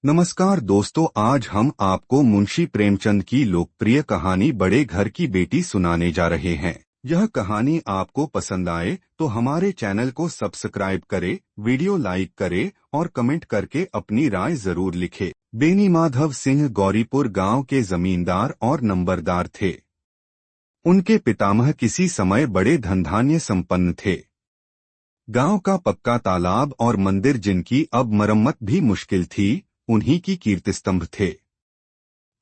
नमस्कार दोस्तों, आज हम आपको मुंशी प्रेमचंद की लोकप्रिय कहानी बड़े घर की बेटी सुनाने जा रहे हैं। यह कहानी आपको पसंद आए तो हमारे चैनल को सब्सक्राइब करें, वीडियो लाइक करें और कमेंट करके अपनी राय जरूर लिखें। बेनी माधव सिंह गौरीपुर गांव के जमींदार और नंबरदार थे। उनके पितामह किसी समय बड़े धनधान्य संपन्न थे। गांव का पक्का तालाब और मंदिर, जिनकी अब मरम्मत भी मुश्किल थी, उन्हीं की कीर्तिस्तंभ थे।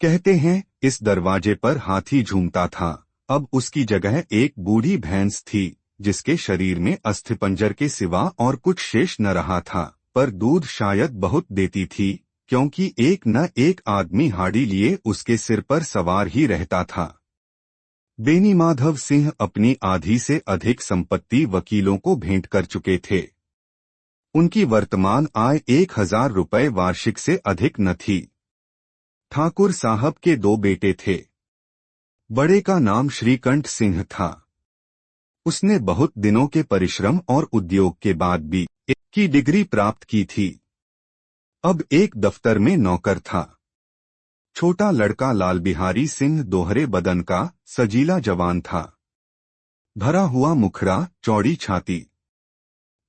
कहते हैं इस दरवाजे पर हाथी झूमता था। अब उसकी जगह एक बूढ़ी भैंस थी, जिसके शरीर में अस्थिपंजर के सिवा और कुछ शेष न रहा था, पर दूध शायद बहुत देती थी, क्योंकि एक न एक आदमी हाड़ी लिए उसके सिर पर सवार ही रहता था। बेनी माधव सिंह अपनी आधी से अधिक संपत्ति वकीलों को भेंट कर चुके थे। उनकी वर्तमान आय 1000 रुपये वार्षिक से अधिक न थी। ठाकुर साहब के 2 बेटे थे। बड़े का नाम श्रीकंठ सिंह था। उसने बहुत दिनों के परिश्रम और उद्योग के बाद B.A. की डिग्री प्राप्त की थी। अब एक दफ्तर में नौकर था। छोटा लड़का लाल बिहारी सिंह दोहरे बदन का सजीला जवान था। भरा हुआ मुखड़ा, चौड़ी छाती।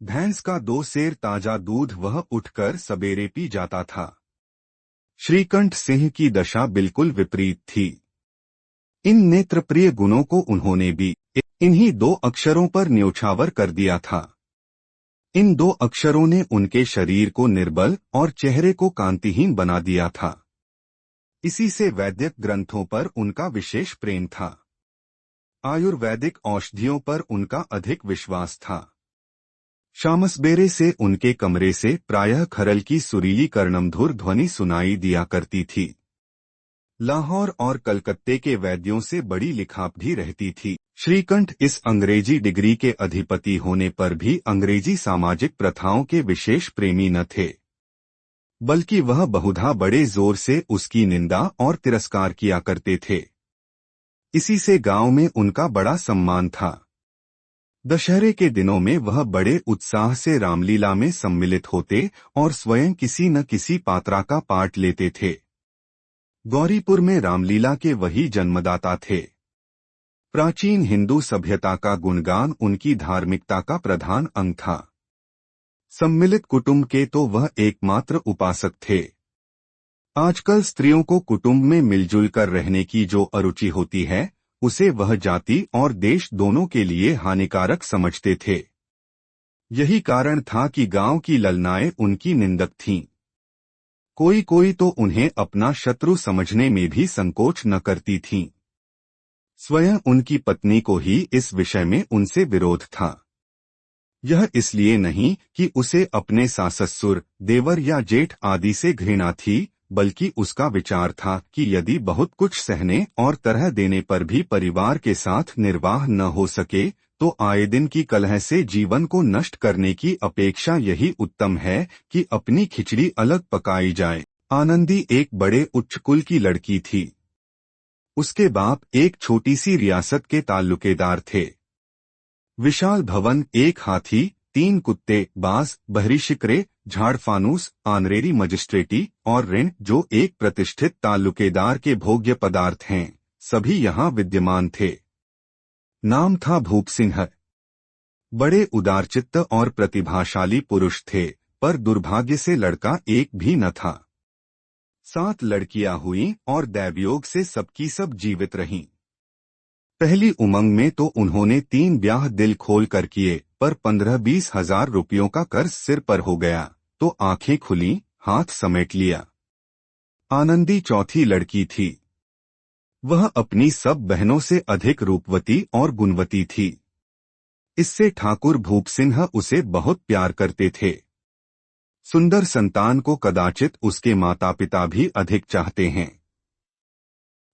भैंस का 2 सेर ताजा दूध वह उठकर सबेरे पी जाता था। श्रीकंठ सिंह की दशा बिल्कुल विपरीत थी। इन नेत्रप्रिय गुणों को उन्होंने भी इन्हीं 2 अक्षरों पर न्योछावर कर दिया था। इन 2 अक्षरों ने उनके शरीर को निर्बल और चेहरे को कांतिहीन बना दिया था। इसी से वैद्यक ग्रंथों पर उनका विशेष प्रेम था। आयुर्वेदिक औषधियों पर उनका अधिक विश्वास था। शामसबेरे से उनके कमरे से प्रायः खरल की सुरीली कर्णमधुर ध्वनि सुनाई दिया करती थी। लाहौर और कलकत्ते के वैद्यों से बड़ी लिखाप भी रहती थी। श्रीकंठ इस अंग्रेजी डिग्री के अधिपति होने पर भी अंग्रेजी सामाजिक प्रथाओं के विशेष प्रेमी न थे, बल्कि वह बहुधा बड़े जोर से उसकी निंदा और तिरस्कार किया करते थे। इसी से गांव में उनका बड़ा सम्मान था। दशहरे के दिनों में वह बड़े उत्साह से रामलीला में सम्मिलित होते और स्वयं किसी न किसी पात्रा का पाठ लेते थे। गौरीपुर में रामलीला के वही जन्मदाता थे। प्राचीन हिंदू सभ्यता का गुणगान उनकी धार्मिकता का प्रधान अंग था। सम्मिलित कुटुंब के तो वह एकमात्र उपासक थे। आजकल स्त्रियों को कुटुंब में मिलजुल कर रहने की जो अरुचि होती है, उसे वह जाति और देश दोनों के लिए हानिकारक समझते थे। यही कारण था कि गांव की ललनाएं उनकी निंदक थीं। कोई कोई तो उन्हें अपना शत्रु समझने में भी संकोच न करती थीं। स्वयं उनकी पत्नी को ही इस विषय में उनसे विरोध था। यह इसलिए नहीं कि उसे अपने सास-ससुर, देवर या जेठ आदि से घृणा थी, बल्कि उसका विचार था कि यदि बहुत कुछ सहने और तरह देने पर भी परिवार के साथ निर्वाह न हो सके, तो आए दिन की कलह से जीवन को नष्ट करने की अपेक्षा यही उत्तम है कि अपनी खिचड़ी अलग पकाई जाए। आनंदी एक बड़े उच्च कुल की लड़की थी। उसके बाप एक छोटी सी रियासत के ताल्लुकेदार थे। विशाल भवन, एक हाथी, 3 कुत्ते, बाज, बहरी शिकरे, झाड़फानूस, आनरेरी मजिस्ट्रेटी और ऋण, जो एक प्रतिष्ठित ताल्लुकेदार के भोग्य पदार्थ हैं, सभी यहाँ विद्यमान थे। नाम था भूप सिंह। बड़े उदारचित्त और प्रतिभाशाली पुरुष थे, पर दुर्भाग्य से लड़का एक भी न था। 7 लड़कियां हुईं और दैवयोग से सबकी सब जीवित रहीं। पहली उमंग में तो उन्होंने 3 ब्याह दिल खोल कर किए, पर 15-20 हजार रुपयों का कर्ज सिर पर हो गया, तो आंखें खुली, हाथ समेट लिया। आनंदी चौथी लड़की थी। वह अपनी सब बहनों से अधिक रूपवती और गुणवती थी। इससे ठाकुर भूप सिंह उसे बहुत प्यार करते थे। सुंदर संतान को कदाचित उसके माता पिता भी अधिक चाहते हैं।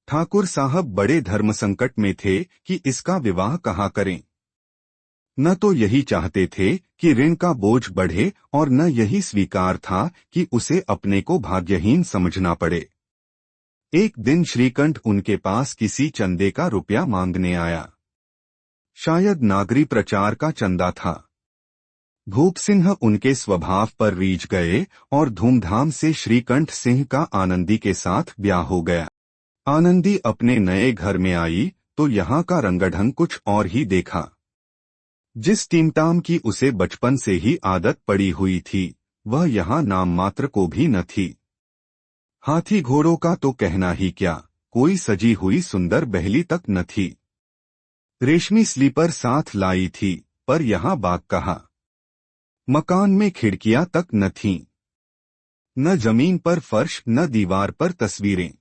ठाकुर साहब बड़े धर्म संकट में थे कि इसका विवाह कहाँ करें। न तो यही चाहते थे कि ऋण का बोझ बढ़े, और न यही स्वीकार था कि उसे अपने को भाग्यहीन समझना पड़े। एक दिन श्रीकंठ उनके पास किसी चंदे का रुपया मांगने आया। शायद नागरी प्रचार का चंदा था। भूप सिंह उनके स्वभाव पर रीझ गए और धूमधाम से श्रीकंठ सिंह का आनंदी के साथ ब्याह हो गया। आनंदी अपने नए घर में आई तो यहाँ का रंगढंग कुछ और ही देखा। जिस टीमटाम की उसे बचपन से ही आदत पड़ी हुई थी वह यहाँ नाम मात्र को भी न थी। हाथी घोड़ों का तो कहना ही क्या, कोई सजी हुई सुंदर बहली तक न थी। रेशमी स्लीपर साथ लाई थी पर यहाँ बाग कहा। मकान में खिड़कियां तक न थीं। न जमीन पर फर्श न दीवार पर तस्वीरें।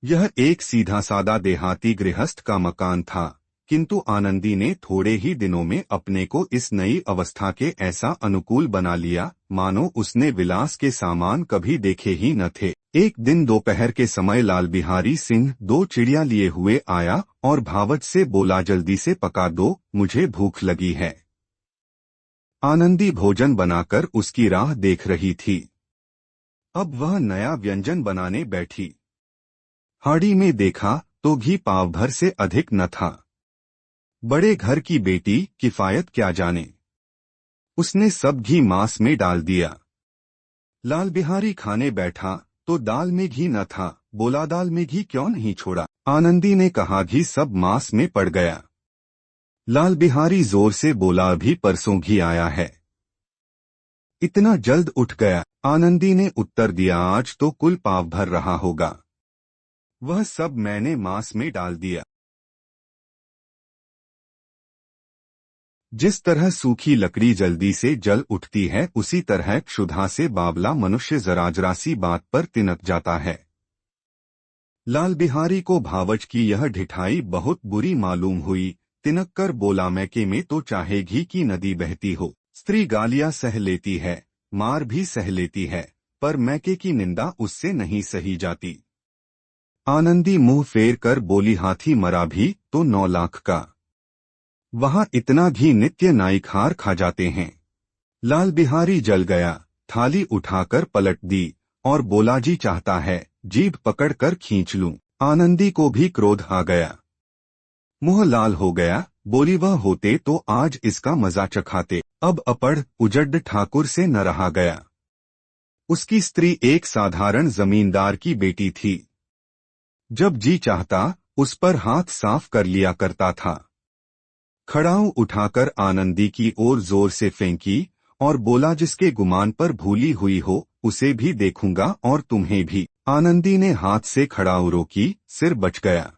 यह एक सीधा सादा देहाती गृहस्थ का मकान था, किंतु आनंदी ने थोड़े ही दिनों में अपने को इस नई अवस्था के ऐसा अनुकूल बना लिया मानो उसने विलास के सामान कभी देखे ही न थे। एक दिन दोपहर के समय लाल बिहारी सिंह 2 चिड़िया लिए हुए आया और भावच से बोला, जल्दी से पका दो, मुझे भूख लगी है। आनंदी भोजन बनाकर उसकी राह देख रही थी। अब वह नया व्यंजन बनाने बैठी। हाड़ी में देखा तो घी पाव भर से अधिक न था। बड़े घर की बेटी किफायत क्या जाने, उसने सब घी मांस में डाल दिया। लाल बिहारी खाने बैठा तो दाल में घी न था। बोला, दाल में घी क्यों नहीं छोड़ा? आनंदी ने कहा, घी सब मांस में पड़ गया। लाल बिहारी जोर से बोला, अभी परसों घी आया है, इतना जल्द उठ गया? आनंदी ने उत्तर दिया, आज तो कुल पाव भर रहा होगा, वह सब मैंने मांस में डाल दिया। जिस तरह सूखी लकड़ी जल्दी से जल उठती है उसी तरह क्षुधा से बावला मनुष्य जरा सी बात पर तिनक जाता है। लाल बिहारी को भावच की यह ढिठाई बहुत बुरी मालूम हुई। तिनक कर बोला, मैके में तो चाहे घी की नदी बहती हो, स्त्री गालियां सह लेती है, मार भी सह लेती है, पर मैके की निंदा उससे नहीं सही जाती। आनंदी मुंह फेर कर बोली, हाथी मरा भी तो 9 लाख का, वहां इतना घी नित्य नाइखार खा जाते हैं। लाल बिहारी जल गया, थाली उठाकर पलट दी और बोला, जी चाहता है जीभ पकड़कर खींच लूं। आनंदी को भी क्रोध आ गया, मुंह लाल हो गया। बोली, वह होते तो आज इसका मजा चखाते। अब अपढ़ उजड्ड ठाकुर से न रहा गया। उसकी स्त्री एक साधारण जमींदार की बेटी थी। जब जी चाहता उस पर हाथ साफ कर लिया करता था। खड़ाऊ उठाकर आनंदी की ओर जोर से फेंकी और बोला, जिसके गुमान पर भूली हुई हो उसे भी देखूंगा और तुम्हें भी। आनंदी ने हाथ से खड़ाऊ रोकी, सिर बच गया,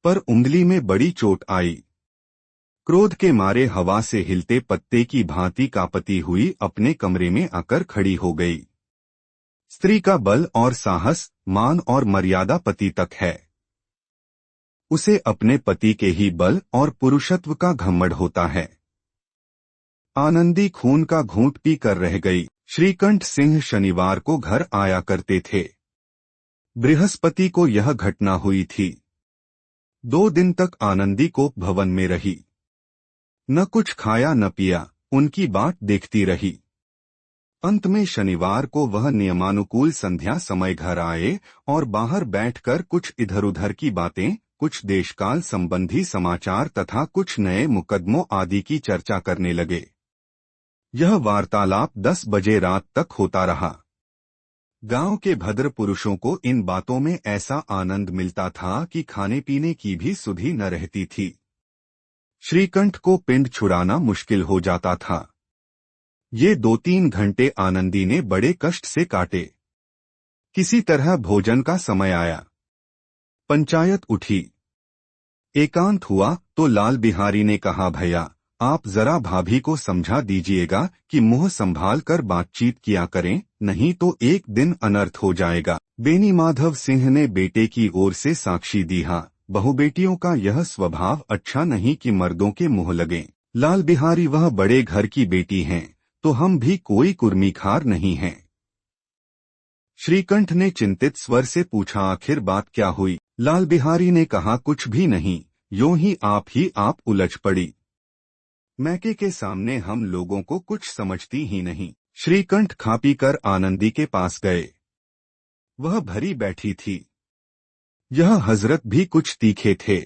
पर उंगली में बड़ी चोट आई। क्रोध के मारे हवा से हिलते पत्ते की भांति कांपती हुई अपने कमरे में आकर खड़ी हो गई। स्त्री का बल और साहस, मान और मर्यादा पति तक है। उसे अपने पति के ही बल और पुरुषत्व का घमंड होता है। आनंदी खून का घूंट पी कर रह गई। श्रीकंठ सिंह शनिवार को घर आया करते थे। बृहस्पति को यह घटना हुई थी। 2 दिन तक आनंदी को भवन में रही, न कुछ खाया न पिया, उनकी बाट देखती रही। अंत में शनिवार को वह नियमानुकूल संध्या समय घर आए और बाहर बैठकर कुछ इधर उधर की बातें, कुछ देशकाल संबंधी समाचार तथा कुछ नए मुकदमों आदि की चर्चा करने लगे। यह वार्तालाप 10 बजे रात तक होता रहा। गांव के भद्र पुरुषों को इन बातों में ऐसा आनंद मिलता था कि खाने पीने की भी सुधि न रहती थी। श्रीकंठ को पिंड छुड़ाना मुश्किल हो जाता था। ये 2-3 घंटे आनंदी ने बड़े कष्ट से काटे। किसी तरह भोजन का समय आया। पंचायत उठी। एकांत हुआ तो लाल बिहारी ने कहा, भैया आप जरा भाभी को समझा दीजिएगा कि मुंह संभाल कर बातचीत किया करें, नहीं तो एक दिन अनर्थ हो जाएगा। बेनी माधव सिंह ने बेटे की ओर से साक्षी दी, हाँ, बहुबेटियों का यह स्वभाव अच्छा नहीं कि मर्दों के मुंह लगें। लाल बिहारी, वह बड़े घर की बेटी हैं, तो हम भी कोई कुर्मीखार नहीं हैं। श्रीकंठ ने चिंतित स्वर से पूछा, आखिर बात क्या हुई? लाल बिहारी ने कहा, कुछ भी नहीं, यूं ही आप उलझ पड़ी। मैके के सामने हम लोगों को कुछ समझती ही नहीं। श्रीकंठ खा पी कर आनंदी के पास गए। वह भरी बैठी थी। यह हजरत भी कुछ तीखे थे।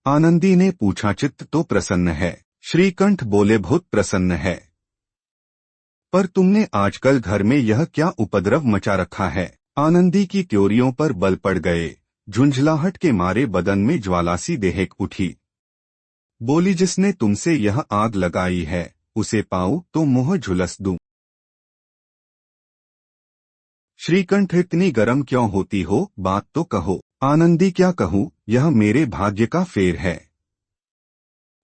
आनंदी ने पूछा, चित्त तो प्रसन्न है? श्रीकंठ बोले बहुत प्रसन्न है। पर तुमने आजकल घर में यह क्या उपद्रव मचा रखा है? आनंदी की त्योरियों पर बल पड़ गए। झुंझलाहट के मारे बदन में ज्वालासी देहक उठी। बोली, जिसने तुमसे यह आग लगाई है उसे पाऊं तो मुंह झुलस दूं। श्रीकंठ, इतनी गर्म क्यों होती हो? बात तो कहो। आनंदी, क्या कहूं, यह मेरे भाग्य का फेर है।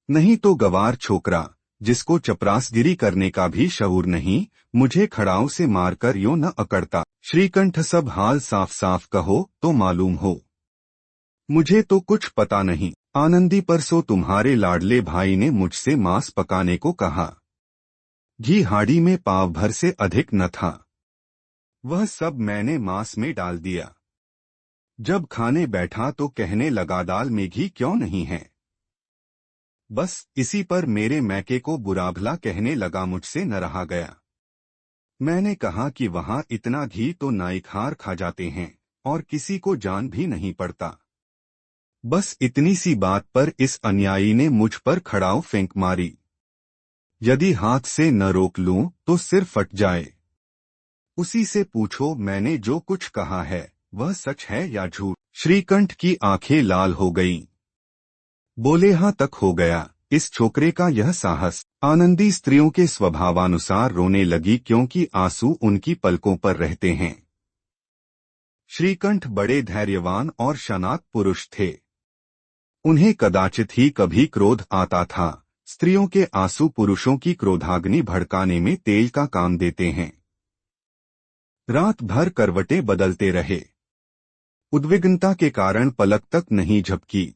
नहीं तो गवार छोकरा, जिसको चपरासगिरी करने का भी शऊर नहीं, मुझे खड़ाऊ से मारकर यूं न अकड़ता। श्रीकंठ, सब हाल साफ साफ कहो तो मालूम हो। मुझे तो कुछ पता नहीं। आनंदी, परसों तुम्हारे लाडले भाई ने मुझसे मांस पकाने को कहा। घी हाड़ी में पाव भर से अधिक न था। वह सब मैंने मांस में डाल दिया। जब खाने बैठा तो कहने लगा, दाल में घी क्यों नहीं है? बस इसी पर मेरे मैके को बुरा भला कहने लगा, मुझसे न रहा गया। मैंने कहा कि वहां इतना घी तो नाइखार खा जाते हैं और किसी को जान भी नहीं पड़ता। बस इतनी सी बात पर इस अन्यायी ने मुझ पर खड़ाऊ फेंक मारी। यदि हाथ से न रोक लूं तो सिर फट जाए। उसी से पूछो मैंने जो कुछ कहा है वह सच है या झूठ। श्रीकंठ की आंखें लाल हो गईं। बोले, हां तक हो गया इस छोकरे का यह साहस। आनंदी स्त्रियों के स्वभावानुसार रोने लगी, क्योंकि आंसू उनकी पलकों पर रहते हैं। श्रीकंठ बड़े धैर्यवान और शानात पुरुष थे। उन्हें कदाचित ही कभी क्रोध आता था। स्त्रियों के आंसू पुरुषों की क्रोधाग्नि भड़काने में तेल का काम देते हैं। रात भर करवटें बदलते रहे। उद्विग्नता के कारण पलक तक नहीं झपकी।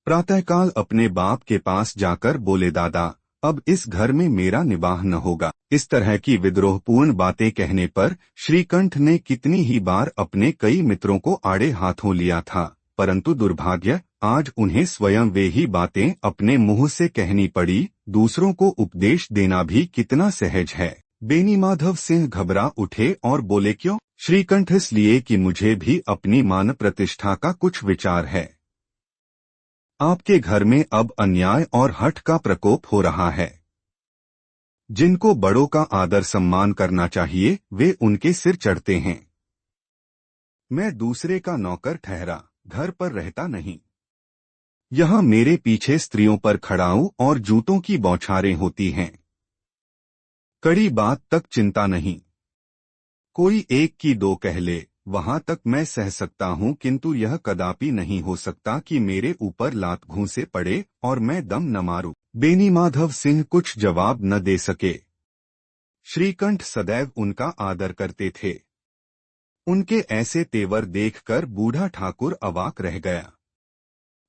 प्रातःकाल अपने बाप के पास जाकर बोले, दादा अब इस घर में मेरा निवाह न होगा। इस तरह की विद्रोहपूर्ण बातें कहने पर श्रीकंठ ने कितनी ही बार अपने कई मित्रों को आड़े हाथों लिया था, परंतु दुर्भाग्य आज उन्हें स्वयं वे ही बातें अपने मुंह से कहनी पड़ी। दूसरों को उपदेश देना भी कितना सहज है। बेनीमाधव सिंह घबरा उठे और बोले, क्यों? श्रीकंठ, इसलिए कि मुझे भी अपनी मान प्रतिष्ठा का कुछ विचार है। आपके घर में अब अन्याय और हठ का प्रकोप हो रहा है। जिनको बड़ों का आदर सम्मान करना चाहिए वे उनके सिर चढ़ते हैं। मैं दूसरे का नौकर ठहरा, घर पर रहता नहीं। यहाँ मेरे पीछे स्त्रियों पर खड़ाऊ और जूतों की बौछारें होती हैं। कड़ी बात तक चिंता नहीं। कोई एक की दो कह ले, वहां तक मैं सह सकता हूं, किंतु यह कदापि नहीं हो सकता कि मेरे ऊपर लात घूंसे पड़े और मैं दम न मारूं। बेनीमाधव सिंह कुछ जवाब न दे सके। श्रीकंठ सदैव उनका आदर करते थे। उनके ऐसे तेवर देखकर बूढ़ा ठाकुर अवाक रह गया।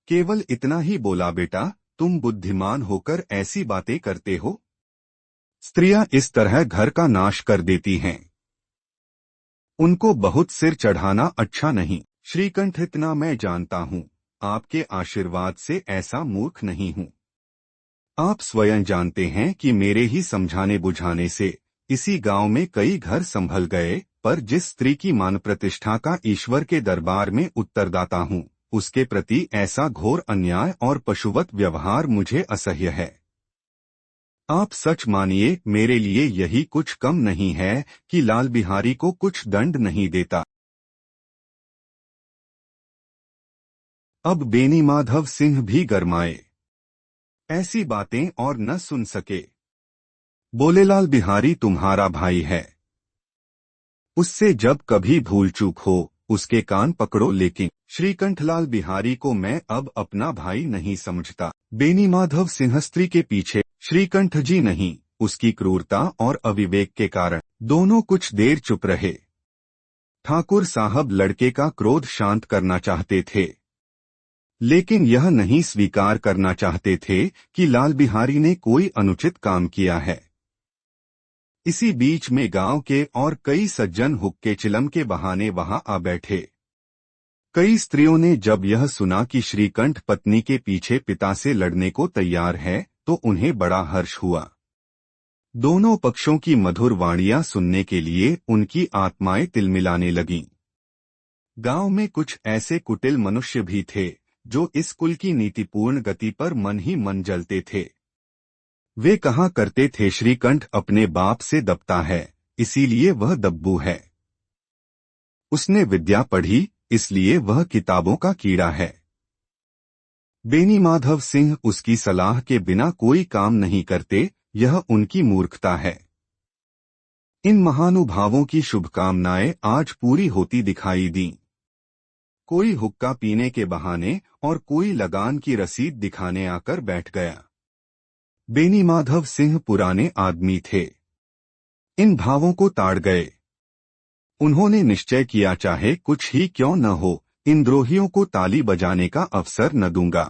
केवल इतना ही बोला, बेटा तुम बुद्धिमान होकर ऐसी बातें करते हो? स्त्रियां इस तरह घर का नाश कर देती हैं। उनको बहुत सिर चढ़ाना अच्छा नहीं। श्रीकंठ, इतना मैं जानता हूँ, आपके आशीर्वाद से ऐसा मूर्ख नहीं हूँ। आप स्वयं जानते हैं कि मेरे ही समझाने बुझाने से इसी गांव में कई घर संभल गए, पर जिस स्त्री की मान प्रतिष्ठा का ईश्वर के दरबार में उत्तरदाता हूँ, उसके प्रति ऐसा घोर अन्याय और पशुवत व्यवहार मुझे असह्य है। आप सच मानिए, मेरे लिए यही कुछ कम नहीं है कि लाल बिहारी को कुछ दंड नहीं देता। अब बेनीमाधव सिंह भी गरमाए। ऐसी बातें और न सुन सके। बोले, लाल बिहारी तुम्हारा भाई है। उससे जब कभी भूल चूक हो उसके कान पकड़ो, लेकिन श्रीकंठ, लाल बिहारी को मैं अब अपना भाई नहीं समझता। बेनीमाधव सिंह स्त्री के पीछे। श्रीकंठ जी नहीं, उसकी क्रूरता और अविवेक के कारण। दोनों कुछ देर चुप रहे। ठाकुर साहब लड़के का क्रोध शांत करना चाहते थे, लेकिन यह नहीं स्वीकार करना चाहते थे कि लाल बिहारी ने कोई अनुचित काम किया है। इसी बीच में गांव के और कई सज्जन हुक्के चिलम के बहाने वहां आ बैठे। कई स्त्रियों ने जब यह सुना कि श्रीकंठ पत्नी के पीछे पिता से लड़ने को तैयार है तो उन्हें बड़ा हर्ष हुआ। दोनों पक्षों की मधुर वाणियां सुनने के लिए उनकी आत्माएं तिलमिलाने लगीं। गांव में कुछ ऐसे कुटिल मनुष्य भी थे जो इस कुल की नीतिपूर्ण गति पर मन ही मन जलते थे। वे कहा करते थे श्रीकंठ अपने बाप से दबता है, इसीलिए वह दब्बू है। उसने विद्या पढ़ी, इसलिए वह किताबों का कीड़ा है। बेनीमाधव सिंह उसकी सलाह के बिना कोई काम नहीं करते, यह उनकी मूर्खता है। इन महानुभावों की शुभकामनाएं आज पूरी होती दिखाई दी। कोई हुक्का पीने के बहाने और कोई लगान की रसीद दिखाने आकर बैठ गया। बेनीमाधव सिंह पुराने आदमी थे, इन भावों को ताड़ गए। उन्होंने निश्चय किया चाहे कुछ ही क्यों न हो, इन द्रोहियों को ताली बजाने का अवसर न दूंगा।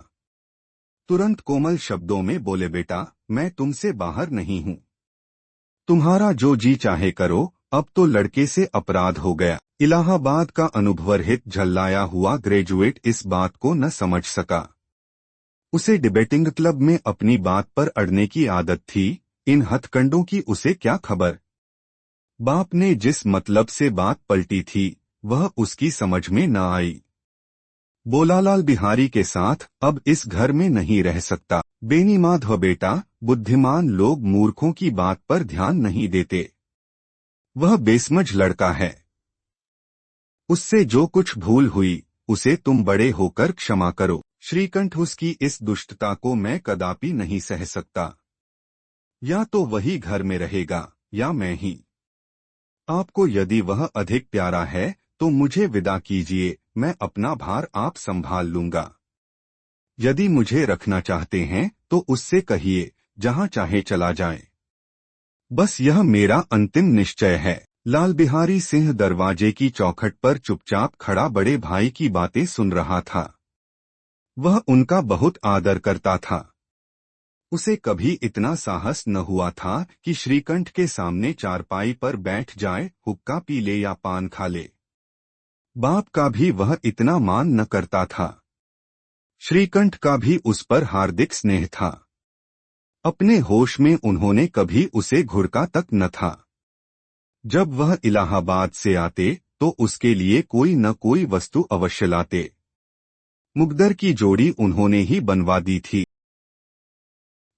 तुरंत कोमल शब्दों में बोले, बेटा मैं तुमसे बाहर नहीं हूं, तुम्हारा जो जी चाहे करो, अब तो लड़के से अपराध हो गया। इलाहाबाद का अनुभवरहित झल्लाया हुआ ग्रेजुएट इस बात को न समझ सका। उसे डिबेटिंग क्लब में अपनी बात पर अड़ने की आदत थी, इन हथकंडों की उसे क्या खबर। बाप ने जिस मतलब से बात पलटी थी वह उसकी समझ में न आई। बोला, लाल बिहारी के साथ अब इस घर में नहीं रह सकता। बेनीमाधव बेटा, बुद्धिमान लोग मूर्खों की बात पर ध्यान नहीं देते। वह बेसमझ लड़का है, उससे जो कुछ भूल हुई उसे तुम बड़े होकर क्षमा करो। श्रीकंठ, उसकी इस दुष्टता को मैं कदापि नहीं सह सकता। या तो वही घर में रहेगा या मैं ही। आपको यदि वह अधिक प्यारा है तो मुझे विदा कीजिए, मैं अपना भार आप संभाल लूंगा। यदि मुझे रखना चाहते हैं तो उससे कहिए जहां चाहे चला जाए। बस यह मेरा अंतिम निश्चय है। लाल बिहारी सिंह दरवाजे की चौखट पर चुपचाप खड़ा बड़े भाई की बातें सुन रहा था। वह उनका बहुत आदर करता था। उसे कभी इतना साहस न हुआ था कि श्रीकंठ के सामने चारपाई पर बैठ जाए, हुक्का पी ले या पान खा ले। बाप का भी वह इतना मान न करता था। श्रीकंठ का भी उस पर हार्दिक स्नेह था। अपने होश में उन्होंने कभी उसे घुड़का तक न था। जब वह इलाहाबाद से आते तो उसके लिए कोई न कोई वस्तु अवश्य लाते। मुकद्दर की जोड़ी उन्होंने ही बनवा दी थी।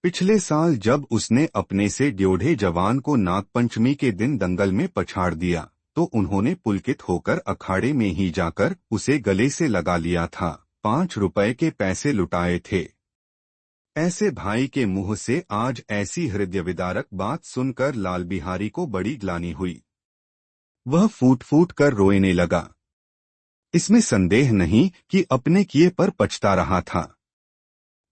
पिछले साल जब उसने अपने से ड्योढ़े जवान को नागपंचमी के दिन दंगल में पछाड़ दिया तो उन्होंने पुलकित होकर अखाड़े में ही जाकर उसे गले से लगा लिया था। 5 रुपए के पैसे लुटाए थे। ऐसे भाई के मुंह से आज ऐसी हृदय विदारक बात सुनकर लाल बिहारी को बड़ी ग्लानि हुई। वह फूट फूट कर रोने लगा। इसमें संदेह नहीं कि अपने किए पर पछता रहा था।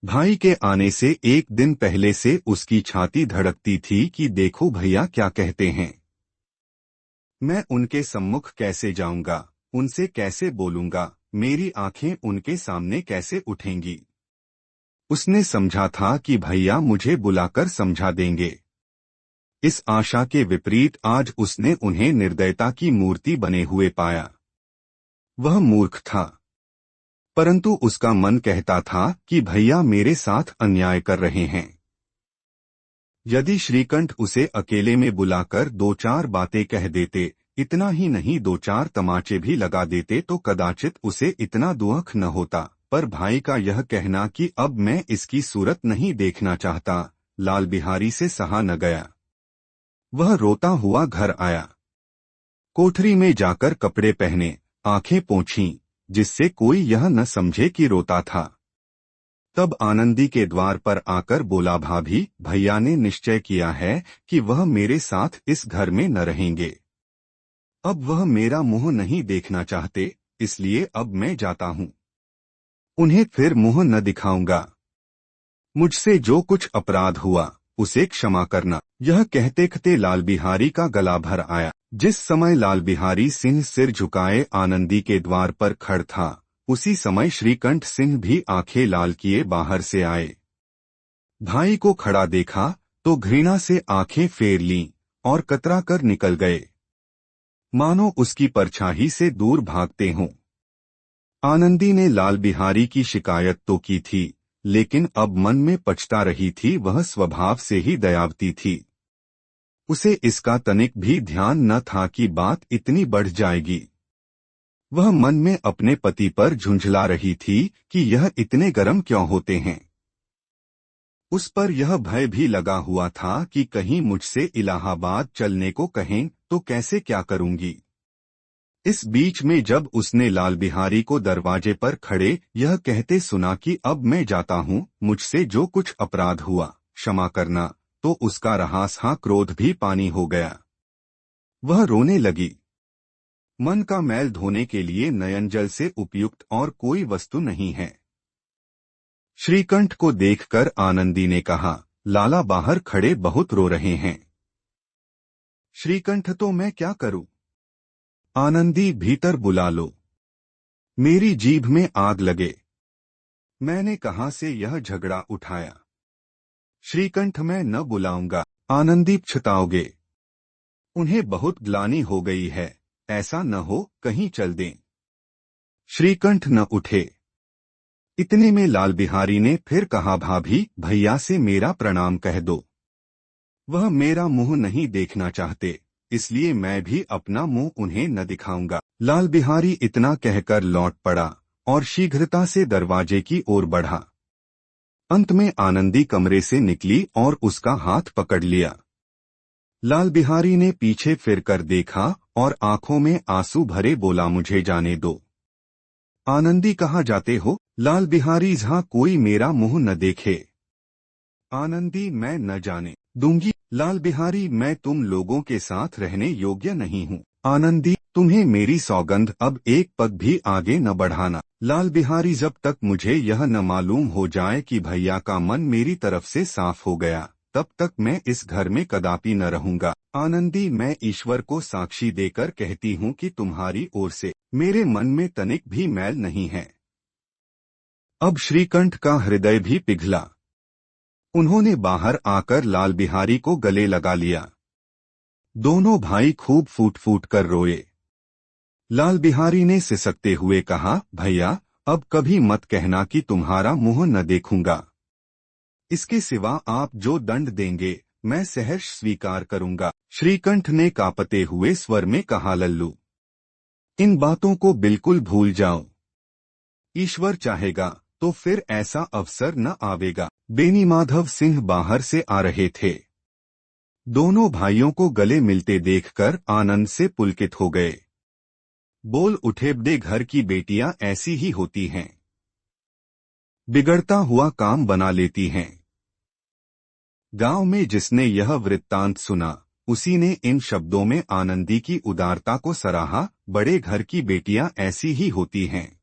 भाई के आने से एक दिन पहले से उसकी छाती धड़कती थी कि देखो भैया क्या कहते हैं। मैं उनके सम्मुख कैसे जाऊंगा, उनसे कैसे बोलूंगा, मेरी आंखें उनके सामने कैसे उठेंगी। उसने समझा था कि भैया मुझे बुलाकर समझा देंगे। इस आशा के विपरीत आज उसने उन्हें निर्दयता की मूर्ति बने हुए पाया। वह मूर्ख था, परंतु उसका मन कहता था कि भैया मेरे साथ अन्याय कर रहे हैं। यदि श्रीकंठ उसे अकेले में बुलाकर 2-4 बातें कह देते, इतना ही नहीं 2-4 तमाचे भी लगा देते तो कदाचित उसे इतना दुख न होता। पर भाई का यह कहना कि अब मैं इसकी सूरत नहीं देखना चाहता, लाल बिहारी से सहा न गया। वह रोता हुआ घर आया। कोठरी में जाकर कपड़े पहने, आंखें पोंछीं, जिससे कोई यह न समझे कि रोता था। तब आनंदी के द्वार पर आकर बोला, भाभी भैया ने निश्चय किया है कि वह मेरे साथ इस घर में न रहेंगे। अब वह मेरा मुंह नहीं देखना चाहते, इसलिए अब मैं जाता हूं। उन्हें फिर मुंह न दिखाऊंगा। मुझसे जो कुछ अपराध हुआ उसे क्षमा करना। यह कहते कहते लाल बिहारी का गला भर आया। जिस समय लाल बिहारी सिंह सिर झुकाए आनंदी के द्वार पर खड़ था, उसी समय श्रीकंठ सिंह भी आंखें लाल किए बाहर से आए। भाई को खड़ा देखा तो घृणा से आंखें फेर लीं और कतरा कर निकल गए, मानो उसकी परछाई से दूर भागते हों। आनंदी ने लाल बिहारी की शिकायत तो की थी, लेकिन अब मन में पछता रही थी। वह स्वभाव से ही दयावती थी। उसे इसका तनिक भी ध्यान न था कि बात इतनी बढ़ जाएगी। वह मन में अपने पति पर झुंझला रही थी कि यह इतने गर्म क्यों होते हैं। उस पर यह भय भी लगा हुआ था कि कहीं मुझसे इलाहाबाद चलने को कहें तो कैसे क्या करूंगी। इस बीच में जब उसने लाल बिहारी को दरवाजे पर खड़े यह कहते सुना कि अब मैं जाता हूँ, मुझसे जो कुछ अपराध हुआ क्षमा करना, तो उसका रहासा क्रोध भी पानी हो गया। वह रोने लगी। मन का मैल धोने के लिए नयन जल से उपयुक्त और कोई वस्तु नहीं है। श्रीकंठ को देखकर आनंदी ने कहा, लाला बाहर खड़े बहुत रो रहे हैं। श्रीकंठ, तो मैं क्या करूं? आनंदी, भीतर बुला लो। मेरी जीभ में आग लगे। मैंने कहां से यह झगड़ा उठाया? श्रीकंठ, मैं न बुलाऊंगा। आनंदी, पछताओगे। उन्हें बहुत ग्लानि हो गई है, ऐसा न हो कहीं चल दें। श्रीकंठ न उठे। इतने में लाल बिहारी ने फिर कहा, भाभी, भैया से मेरा प्रणाम कह दो। वह मेरा मुंह नहीं देखना चाहते, इसलिए मैं भी अपना मुंह उन्हें न दिखाऊंगा। लाल बिहारी इतना कहकर लौट पड़ा और शीघ्रता से दरवाजे की ओर बढ़ा। अंत में आनंदी कमरे से निकली और उसका हाथ पकड़ लिया। लाल बिहारी ने पीछे फिरकर देखा और आंखों में आंसू भरे बोला, मुझे जाने दो। आनंदी, कहाँ जाते हो? लाल बिहारी, जहां कोई मेरा मुंह न देखे। आनंदी, मैं न जाने दूंगी। लाल बिहारी, मैं तुम लोगों के साथ रहने योग्य नहीं हूँ। आनंदी, तुम्हें मेरी सौगंध, अब एक पग भी आगे न बढ़ाना। लाल बिहारी, जब तक मुझे यह न मालूम हो जाए कि भैया का मन मेरी तरफ से साफ हो गया, तब तक मैं इस घर में कदापि न रहूंगा। आनंदी, मैं ईश्वर को साक्षी देकर कहती हूँ कि तुम्हारी ओर से मेरे मन में तनिक भी मैल नहीं है। अब श्रीकंठ का हृदय भी पिघला। उन्होंने बाहर आकर लाल बिहारी को गले लगा लिया। दोनों भाई खूब फूट फूट कर रोए। लाल बिहारी ने सिसकते हुए कहा, भैया, अब कभी मत कहना कि तुम्हारा मुंह न देखूंगा। इसके सिवा आप जो दंड देंगे मैं सहर्ष स्वीकार करूंगा। श्रीकंठ ने कांपते हुए स्वर में कहा, लल्लू, इन बातों को बिल्कुल भूल जाओ। ईश्वर चाहेगा तो फिर ऐसा अवसर न आवेगा। बेनी माधव सिंह बाहर से आ रहे थे। दोनों भाइयों को गले मिलते देखकर आनंद से पुलकित हो गए। बोल उठे, बड़े घर की बेटियां ऐसी ही होती हैं, बिगड़ता हुआ काम बना लेती हैं। गांव में जिसने यह वृत्तांत सुना, उसी ने इन शब्दों में आनंदी की उदारता को सराहा। बड़े घर की बेटियां ऐसी ही होती हैं।